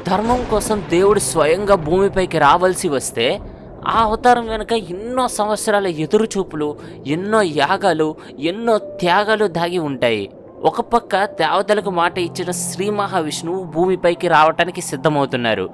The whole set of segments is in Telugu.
ధర్మం కోసం దేవుడు స్వయంగా భూమిపైకి రావాల్సి వస్తే ఆ అవతారం వెనుక ఎన్నో సంవత్సరాల ఎదురుచూపులు, ఎన్నో యాగాలు, ఎన్నో త్యాగాలు దాగి ఉంటాయి. ఒక పక్క దేవతలకు మాట ఇచ్చిన శ్రీ మహావిష్ణువు భూమిపైకి రావటానికి సిద్ధమవుతున్నారు.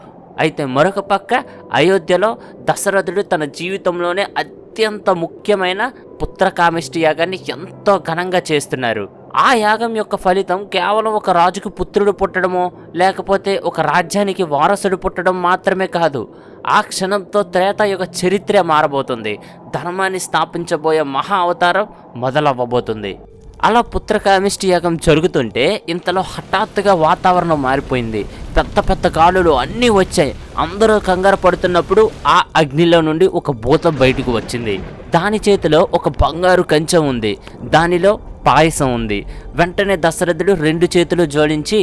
అయితే మరొక పక్క అయోధ్యలో దశరథుడు తన జీవితంలోనే అత్యంత ముఖ్యమైన పుత్రకామేష్టి యాగాన్ని ఎంతో ఘనంగా చేస్తున్నారు. ఆ యాగం యొక్క ఫలితం కేవలం ఒక రాజుకు పుత్రుడు పుట్టడమో లేకపోతే ఒక రాజ్యానికి వారసుడు పుట్టడం మాత్రమే కాదు. ఆ క్షణంతో త్రేతాయుగ చరిత్ర మారబోతుంది. ధర్మాన్ని స్థాపించబోయే మహా అవతారం మొదలవ్వబోతుంది. అలా పుత్రకామేష్టి యాగం జరుగుతుంటే ఇంతలో హఠాత్తుగా వాతావరణం మారిపోయింది. పెద్ద పెద్ద గాలులు అన్నీ వచ్చాయి. అందరూ కంగారు పడుతున్నప్పుడు ఆ అగ్నిలో నుండి ఒక భూతం బయటకు వచ్చింది. దాని చేతిలో ఒక బంగారు కంచె ఉంది. దానిలో పాయసం ఉంది. వెంటనే దశరథుడు 2 చేతులు జోడించి,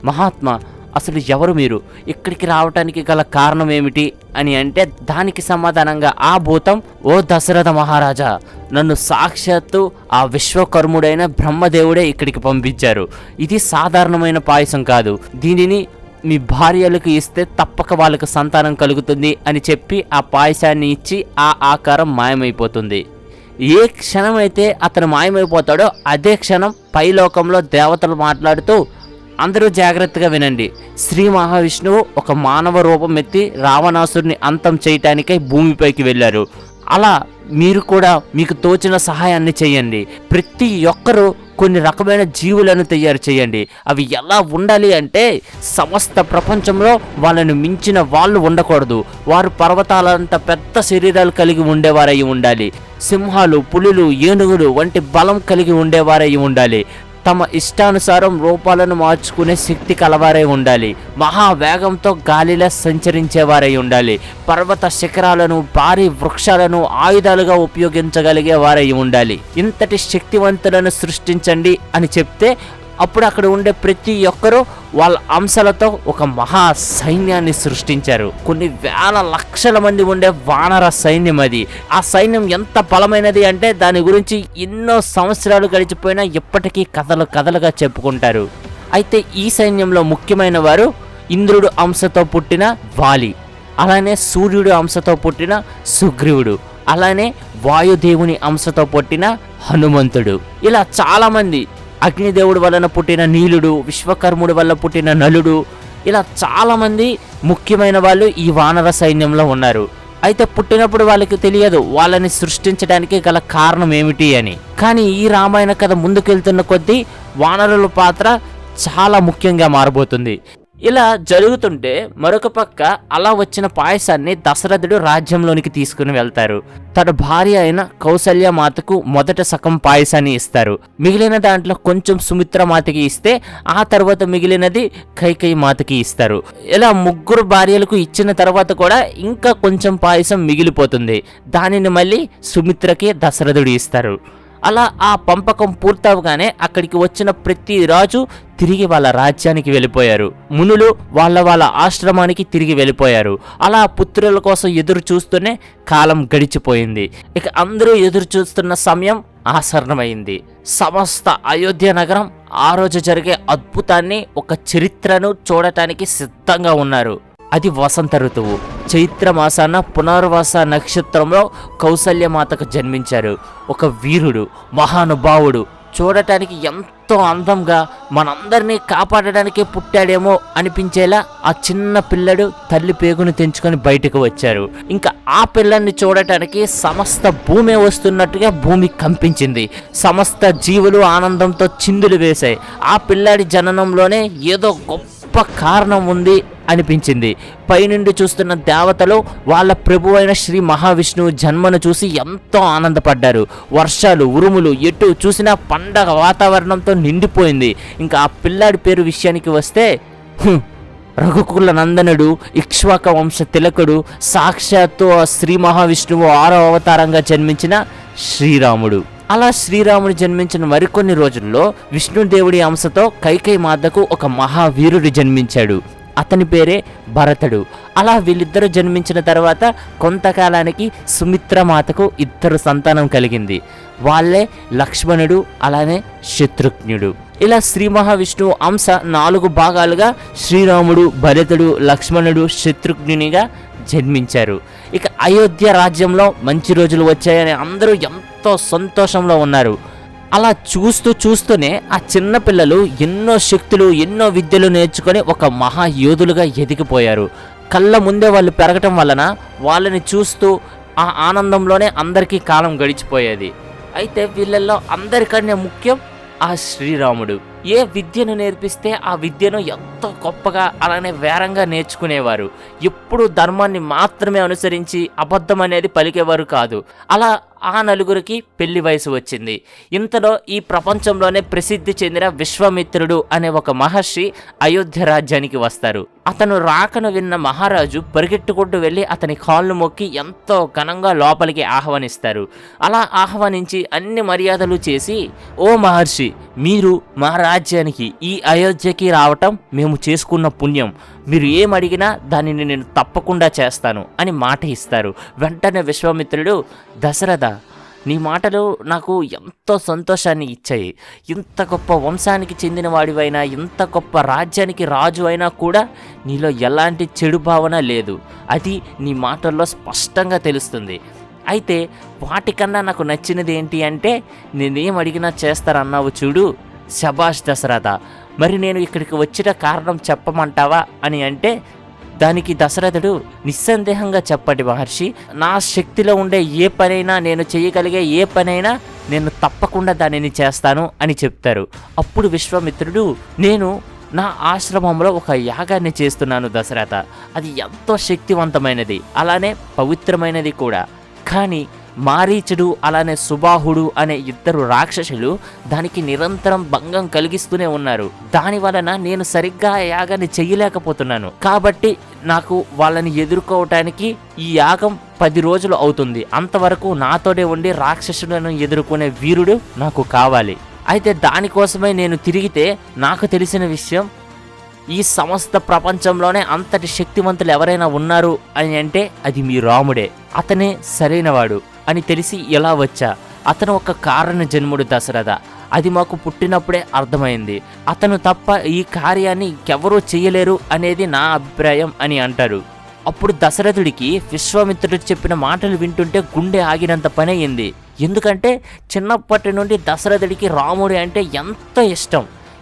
మహాత్మా, అసలు ఎవరు మీరు? ఇక్కడికి రావటానికి గల కారణం ఏమిటి అని అంటే దానికి సమాధానంగా ఆ భూతం, ఓ దశరథ మహారాజా, నన్ను సాక్షాత్తు ఆ విశ్వకర్ముడైన బ్రహ్మదేవుడే ఇక్కడికి పంపించారు. ఇది సాధారణమైన పాయసం కాదు. దీనిని మీ భార్యలకు ఇస్తే తప్పక వాళ్ళకు సంతానం కలుగుతుంది అని చెప్పి ఆ పాయసాన్ని ఇచ్చి ఆ ఆకారం మాయమైపోతుంది. ఏ క్షణమైతే అతను మాయమైపోతాడో అదే క్షణం పైలోకంలో దేవతలు మాట్లాడుతూ, అందరూ జాగ్రత్తగా వినండి, శ్రీ మహావిష్ణువు ఒక మానవ రూపం ఎత్తి రావణాసురుని అంతం చేయటానికై భూమిపైకి వెళ్ళారు. అలా మీరు కూడా మీకు తోచిన సహాయాన్ని చేయండి. ప్రతి ఒక్కరూ కొన్ని రకమైన జీవులను తయారు చేయండి. అవి ఎలా ఉండాలి అంటే సమస్త ప్రపంచంలో వాళ్ళను మించిన వాళ్ళు ఉండకూడదు. వారు పర్వతాలంత పెద్ద శరీరాలు కలిగి ఉండేవారై ఉండాలి. సింహాలు, పులులు, ఏనుగులు వంటి బలం కలిగి ఉండేవారై ఉండాలి. తమ ఇష్టానుసారం రూపాలను మార్చుకునే శక్తి కలవారై ఉండాలి. మహావేగంతో గాలిలో సంచరించేవారై ఉండాలి. పర్వత శిఖరాలను, భారీ వృక్షాలను ఆయుధాలుగా ఉపయోగించగలిగే వారై ఉండాలి. ఇంతటి శక్తివంతులను సృష్టించండి అని చెప్తే అప్పుడు అక్కడ ఉండే ప్రతి ఒక్కరూ వాళ్ళ అంశాలతో ఒక మహా సైన్యాన్ని సృష్టించారు. కొన్ని వేల లక్షల మంది ఉండే వానర సైన్యం అది. ఆ సైన్యం ఎంత బలమైనది అంటే దాని గురించి ఎన్నో సంవత్సరాలు గడిచిపోయినా ఇప్పటికీ కథలుగా చెప్పుకుంటారు. అయితే ఈ సైన్యంలో ముఖ్యమైన వారు ఇంద్రుడు అంశతో పుట్టిన వాలి, అలానే సూర్యుడు అంశతో పుట్టిన సుగ్రీవుడు, అలానే వాయుదేవుని అంశతో పుట్టిన హనుమంతుడు. ఇలా చాలామంది, అగ్నిదేవుడి వలన పుట్టిన నీలుడు, విశ్వకర్ముడి వల్ల పుట్టిన నలుడు, ఇలా చాలామంది ముఖ్యమైన వాళ్ళు ఈ వానర సైన్యంలో ఉన్నారు. అయితే పుట్టినప్పుడు వాళ్ళకి తెలియదు వాళ్ళని సృష్టించడానికి గల కారణం ఏమిటి అని. కానీ ఈ రామాయణ కథ ముందుకెళ్తున్న కొద్దీ వానరుల పాత్ర చాలా ముఖ్యంగా మారబోతుంది. ఇలా జరుగుతుంటే మరొక పక్క అలా వచ్చిన పాయసాన్ని దశరథుడు రాజ్యంలోనికి తీసుకుని వెళ్తారు. తన భార్య అయిన కౌసల్య మాతకు మొదట సగం పాయసాన్ని ఇస్తారు. మిగిలిన దాంట్లో కొంచెం సుమిత్ర మాతకి ఇస్తే ఆ తర్వాత మిగిలినది కైకేయి మాతకి ఇస్తారు. ఇలా 3 భార్యలకు ఇచ్చిన తర్వాత కూడా ఇంకా కొంచెం పాయసం మిగిలిపోతుంది. దానిని మళ్ళీ సుమిత్రకి దశరథుడు ఇస్తారు. అలా ఆ పంపకం పూర్తవగానే అక్కడికి వచ్చిన ప్రతి రాజు తిరిగి వాళ్ళ రాజ్యానికి వెళ్ళిపోయారు. మునులు వాళ్ళ ఆశ్రమానికి తిరిగి వెళ్ళిపోయారు. అలా పుత్రుల కోసం ఎదురు చూస్తూనే కాలం గడిచిపోయింది. ఇక అందరూ ఎదురు చూస్తున్న సమయం ఆసన్నమైంది. సమస్త అయోధ్య నగరం ఆ రోజు జరిగే అద్భుతాన్ని, ఒక చరిత్రను చూడటానికి సిద్ధంగా ఉన్నారు. అది వసంత ఋతువు. చైత్ర మాసాన పునర్వస నక్షత్రంలో కౌసల్యమాతకు జన్మించారు. ఒక వీరుడు, మహానుభావుడు, చూడటానికి ఎంతో అందంగా మనందరినీ కాపాడడానికే పుట్టాడేమో అనిపించేలా ఆ చిన్న పిల్లడు తల్లి పేగును తెంచుకొని బయటకు వచ్చారు. ఇంకా ఆ పిల్లల్ని చూడటానికి సమస్త భూమి వస్తున్నట్టుగా భూమి కంపించింది. సమస్త జీవులు ఆనందంతో చిందులు వేశాయి. ఆ పిల్లాడి జననంలోనే ఏదో గొప్ప కారణం ఉంది అనిపించింది. పైనుండి చూస్తున్న దేవతలు వాళ్ళ ప్రభు అయిన శ్రీ మహావిష్ణువు జన్మను చూసి ఎంతో ఆనందపడ్డారు. వర్షాలు, ఉరుములు, ఎటు చూసినా పండగ వాతావరణంతో నిండిపోయింది. ఇంకా ఆ పిల్లాడి పేరు విషయానికి వస్తే రఘుకుల నందనుడు, ఇక్ష్వాక వంశ తిలకుడు, సాక్షాత్తు శ్రీ మహావిష్ణువు 6వ అవతారంగా జన్మించిన శ్రీరాముడు. అలా శ్రీరాముడు జన్మించిన మరికొన్ని రోజుల్లో విష్ణుదేవుడి అంశతో కైకేయి మాతకు ఒక మహావీరుడు జన్మించాడు. అతని పేరే భరతుడు. అలా వీళ్ళిద్దరూ జన్మించిన తర్వాత కొంతకాలానికి సుమిత్ర మాతకు 2 సంతానం కలిగింది. వాళ్ళే లక్ష్మణుడు అలానే శత్రుఘ్నుడు. ఇలా శ్రీ మహావిష్ణువు అంశ 4 భాగాలుగా శ్రీరాముడు, భరతుడు, లక్ష్మణుడు, శత్రుఘ్నునిగా జన్మించారు. ఇక అయోధ్య రాజ్యంలో మంచి రోజులు వచ్చాయని అందరూ ఎంతో సంతోషంలో ఉన్నారు. అలా చూస్తూనే ఆ చిన్న పిల్లలు ఎన్నో శక్తులు, ఎన్నో విద్యలు నేర్చుకొని ఒక మహాయోధులుగా ఎదిగిపోయారు. కళ్ళ ముందే వాళ్ళు పెరగటం వలన వాళ్ళని చూస్తూ ఆ ఆనందంలోనే అందరికీ కాలం గడిచిపోయేది. అయితే వీళ్ళల్లో అందరికన్నా ముఖ్యం ఆ శ్రీరాముడు. ఏ విద్యను నేర్పిస్తే ఆ విద్యను ఎంతో గొప్పగా అలానే వేరంగా నేర్చుకునేవారు. ఎప్పుడు ధర్మాన్ని మాత్రమే అనుసరించి అబద్ధం అనేది పలికేవారు కాదు. అలా ఆ నలుగురికి పెళ్లి వయసు వచ్చింది. ఇంతలో ఈ ప్రపంచంలోనే ప్రసిద్ధి చెందిన విశ్వామిత్రుడు అనే ఒక మహర్షి అయోధ్య రాజ్యానికి వస్తారు. అతను రాకను విన్న మహారాజు పరిగెట్టుకుంటూ వెళ్ళి అతని కాళ్ళు మొక్కి ఎంతో ఘనంగా లోపలికి ఆహ్వానిస్తారు. అలా ఆహ్వానించి అన్ని మర్యాదలు చేసి, ఓ మహర్షి, మీరు మా రాజ్యానికి ఈ అయోధ్యకి రావటం మేము చేసుకున్న పుణ్యం. మీరు ఏమడిగినా దానిని నేను తప్పకుండా చేస్తాను అని మాట ఇస్తారు. వెంటనే విశ్వామిత్రుడు, దశరథ, నీ మాటలు నాకు ఎంతో సంతోషాన్ని ఇచ్చాయి. ఇంత గొప్ప వంశానికి చెందిన వాడివైనా, ఇంత గొప్ప రాజ్యానికి రాజు అయినా కూడా నీలో ఎలాంటి చెడు భావన లేదు. అది నీ మాటల్లో స్పష్టంగా తెలుస్తుంది. అయితే వాటికన్నా నాకు నచ్చినది ఏంటి అంటే, నేనేం అడిగినా చేస్తారన్నావు చూడు, శభాష్ దశరథ. మరి నేను ఇక్కడికి వచ్చిన కారణం చెప్పమంటావా అని అంటే, దానికి దశరథుడు, నిస్సందేహంగా చెప్పండి మహర్షి, నా శక్తిలో ఉండే ఏ పనైనా, నేను చేయగలిగే ఏ పనైనా నేను తప్పకుండా దానిని చేస్తాను అని చెప్తారు. అప్పుడు విశ్వామిత్రుడు, నేను నా ఆశ్రమంలో ఒక యాగాన్ని చేస్తున్నాను దశరథ. అది ఎంతో శక్తివంతమైనది, అలానే పవిత్రమైనది కూడా. కానీ మారీచుడు అలానే సుబాహుడు అనే 2 రాక్షసులు దానికి నిరంతరం భంగం కలిగిస్తూనే ఉన్నారు. దాని వలన నేను సరిగ్గా యాగాన్ని చెయ్యలేకపోతున్నాను. కాబట్టి నాకు వాళ్ళని ఎదుర్కోవటానికి ఈ యాగం 10 రోజులు అవుతుంది. అంతవరకు నాతోనే ఉండి రాక్షసులను ఎదుర్కొనే వీరుడు నాకు కావాలి. అయితే దానికోసమే నేను తిరిగితే నాకు తెలిసిన విషయం, ఈ సమస్త ప్రపంచంలోనే అంతటి శక్తివంతులు ఎవరైనా ఉన్నారు అని అంటే అది మీ రాముడే. అతనే సరైనవాడు అని తెలిసి ఎలా వచ్చా. అతను ఒక కారణ జన్ముడు దశరథ. అది మాకు పుట్టినప్పుడే అర్థమైంది. అతను తప్ప ఈ కార్యాన్ని ఇంకెవరూ చేయలేరు అనేది నా అభిప్రాయం అని అంటారు. అప్పుడు దశరథుడికి విశ్వామిత్రుడు చెప్పిన మాటలు వింటుంటే గుండె ఆగినంత పని అయింది. ఎందుకంటే చిన్నప్పటి నుండి దశరథుడికి రాముడి అంటే ఎంతో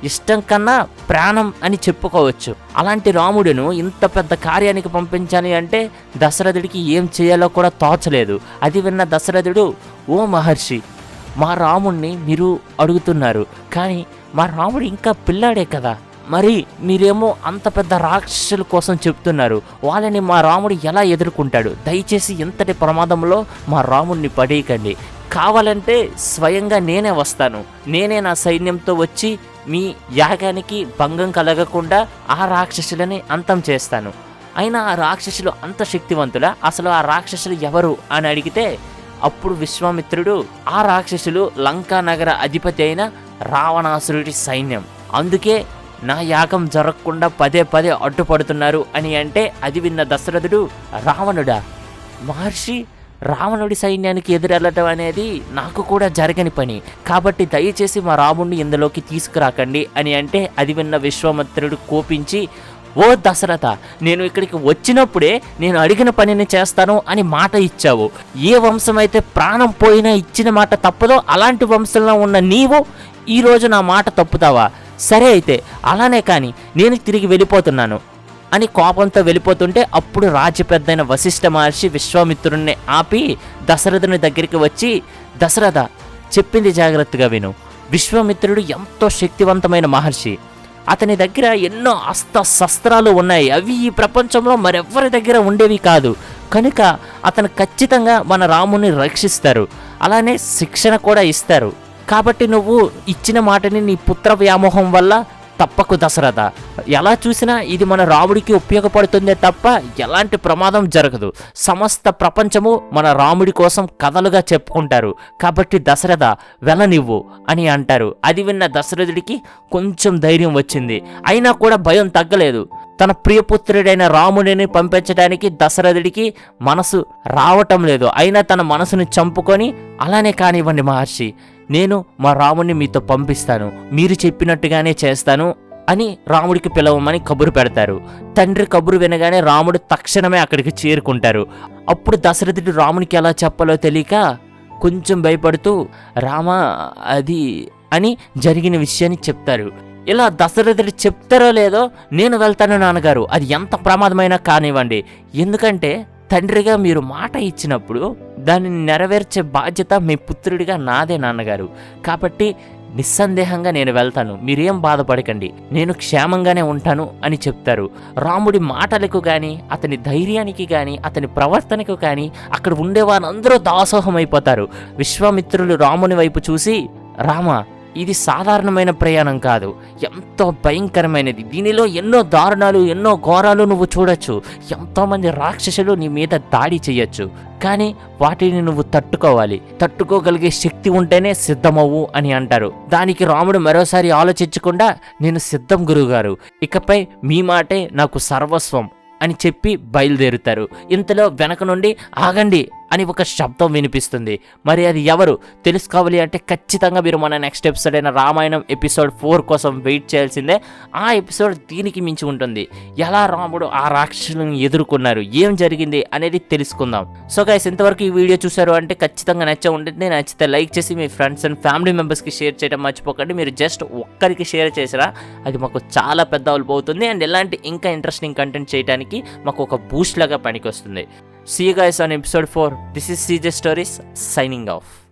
ఇష్టం కన్నా ప్రాణం అని చెప్పుకోవచ్చు. అలాంటి రాముడును ఇంత పెద్ద కార్యానికి పంపించాలి అంటే దశరథుడికి ఏం చేయాలో కూడా తోచలేదు. అది విన్న దశరథుడు, ఓ మహర్షి, మా రాముణ్ణి మీరు అడుగుతున్నారు, కానీ మా రాముడు ఇంకా పిల్లాడే కదా, మరి మీరేమో అంత పెద్ద రాక్షసుల కోసం చెప్తున్నారు. వాళ్ళని మా రాముడు ఎలా ఎదుర్కొంటాడు? దయచేసి ఇంతటి ప్రమాదంలో మా రాముడిని పడేయకండి. కావాలంటే స్వయంగా నేనే వస్తాను. నేనే నా సైన్యంతో వచ్చి మీ యాగానికి భంగం కలగకుండా ఆ రాక్షసులని అంతం చేస్తాను. అయినా ఆ రాక్షసులు అంత శక్తివంతులా? అసలు ఆ రాక్షసులు ఎవరు అని అడిగితే అప్పుడు విశ్వామిత్రుడు, ఆ రాక్షసులు లంకా నగర అధిపతి అయిన రావణాసురుడి సైన్యం. అందుకే నా యాగం జరగకుండా పదే అడ్డుపడుతున్నారు అని అంటే అది విన్న దశరథుడు, రావణుడా? మహర్షి, రావణుడి సైన్యానికి ఎదురెళ్ళటం అనేది నాకు కూడా జరగని పని. కాబట్టి దయచేసి మా రాముడిని ఇందులోకి తీసుకురాకండి అని అంటే అది విన్న విశ్వామిత్రుడు కోపించి, ఓ దశరథ, నేను ఇక్కడికి వచ్చినప్పుడే నేను అడిగిన పనిని చేస్తాను అని మాట ఇచ్చావు. ఏ వంశమైతే ప్రాణం పోయినా ఇచ్చిన మాట తప్పదో అలాంటి వంశంలో ఉన్న నీవు ఈరోజు నా మాట తప్పుతావా? సరే అయితే అలానే కానీ నేను తిరిగి వెళ్ళిపోతున్నాను అని కోపంతో వెళ్ళిపోతుంటే అప్పుడు రాజ్య పెద్దైన వశిష్ఠ మహర్షి విశ్వామిత్రుడిని ఆపి దశరథుని దగ్గరికి వచ్చి, దశరథ, చెప్పింది జాగ్రత్తగా విను. విశ్వామిత్రుడు ఎంతో శక్తివంతమైన మహర్షి. అతని దగ్గర ఎన్నో అస్త్ర శస్త్రాలు ఉన్నాయి. అవి ఈ ప్రపంచంలో మరెవ్వరి దగ్గర ఉండేవి కాదు. కనుక అతను ఖచ్చితంగా మన రాముని రక్షిస్తారు, అలానే శిక్షణ కూడా ఇస్తారు. కాబట్టి నువ్వు ఇచ్చిన మాటని నీ పుత్ర వ్యామోహం వల్ల తప్పకు దశరథ. ఎలా చూసినా ఇది మన రాముడికి ఉపయోగపడుతుందే తప్ప ఎలాంటి ప్రమాదం జరగదు. సమస్త ప్రపంచము మన రాముడి కోసం కథలుగా చెప్పుకుంటారు. కాబట్టి దశరథ, వెళ్ళనివ్వు అని అంటారు. అది విన్న దశరథుడికి కొంచెం ధైర్యం వచ్చింది. అయినా కూడా భయం తగ్గలేదు. తన ప్రియపుత్రుడైన రాముడిని పంపించడానికి దశరథుడికి మనసు రావటం లేదు. అయినా తన మనసుని చంపుకొని, అలానే కానివ్వండి మహర్షి, నేను మా రాముడిని మీతో పంపిస్తాను, మీరు చెప్పినట్టుగానే చేస్తాను అని రాముడికి పిలవమని కబురు పెడతారు. తండ్రి కబురు వినగానే రాముడు తక్షణమే అక్కడికి చేరుకుంటారు. అప్పుడు దశరథుడు రామునికి ఎలా చెప్పాలో తెలియక కొంచెం భయపడుతూ, రామా అది అని జరిగిన విషయాన్ని చెప్తారు. ఇలా దశరథుడు చెప్తారో లేదో, నేను వెళ్తాను నాన్నగారు, అది ఎంత ప్రమాదమైనా కానివ్వండి, ఎందుకంటే తండ్రిగా మీరు మాట ఇచ్చినప్పుడు దానిని నెరవేర్చే బాధ్యత మీ పుత్రుడిగా నాదే నాన్నగారు, కాబట్టి నిస్సందేహంగా నేను వెళ్తాను, మీరేం బాధపడకండి, నేను క్షేమంగానే ఉంటాను అని చెప్తారు. రాముడి మాటలకు కానీ, అతని ధైర్యానికి కానీ, అతని ప్రవర్తనకు కానీ అక్కడ ఉండేవారందరూ దాసోహమైపోతారు. విశ్వామిత్రులు రాముని వైపు చూసి, రామ, ఇది సాధారణమైన ప్రయాణం కాదు, ఎంతో భయంకరమైనది, దీనిలో ఎన్నో దారుణాలు, ఎన్నో ఘోరాలు నువ్వు చూడొచ్చు, ఎంతోమంది రాక్షసులు నీ మీద దాడి చేయొచ్చు, కానీ వాటిని నువ్వు తట్టుకోవాలి, తట్టుకోగలిగే శక్తి ఉంటేనే సిద్ధమవ్వు అని అంటారు. దానికి రాముడు మరోసారి ఆలోచించకుండా, నేను సిద్ధం గురువుగారు, ఇకపై మీ మాటే నాకు సర్వస్వం అని చెప్పి బయలుదేరుతారు. ఇంతలో వెనక నుండి ఆగండి అని ఒక శబ్దం వినిపిస్తుంది. మరి అది ఎవరు తెలుసుకోవాలి అంటే ఖచ్చితంగా మీరు మన నెక్స్ట్ ఎపిసోడ్ అయిన రామాయణం ఎపిసోడ్ 4 కోసం వెయిట్ చేయాల్సిందే. ఆ ఎపిసోడ్ దీనికి మించి ఉంటుంది. ఎలా రాముడు ఆ రాక్షసులను ఎదుర్కొన్నారు, ఏం జరిగింది అనేది తెలుసుకుందాం. సో గైస్, ఇంతవరకు ఈ వీడియో చూసారు అంటే ఖచ్చితంగా నచ్చే ఉంటుంది. నచ్చితే లైక్ చేసి మీ ఫ్రెండ్స్ అండ్ ఫ్యామిలీ మెంబర్స్కి షేర్ చేయడం మర్చిపోకండి. మీరు జస్ట్ ఒక్కరికి షేర్ చేసినా అది మాకు చాలా పెద్ద హెల్ప్ అవుతుంది. అండ్ ఇలాంటి ఇంకా ఇంట్రెస్టింగ్ కంటెంట్ చేయడానికి మాకు ఒక బూస్ట్ లాగా పనికి వస్తుంది. See you guys on episode 4. This is CJ Stories signing off.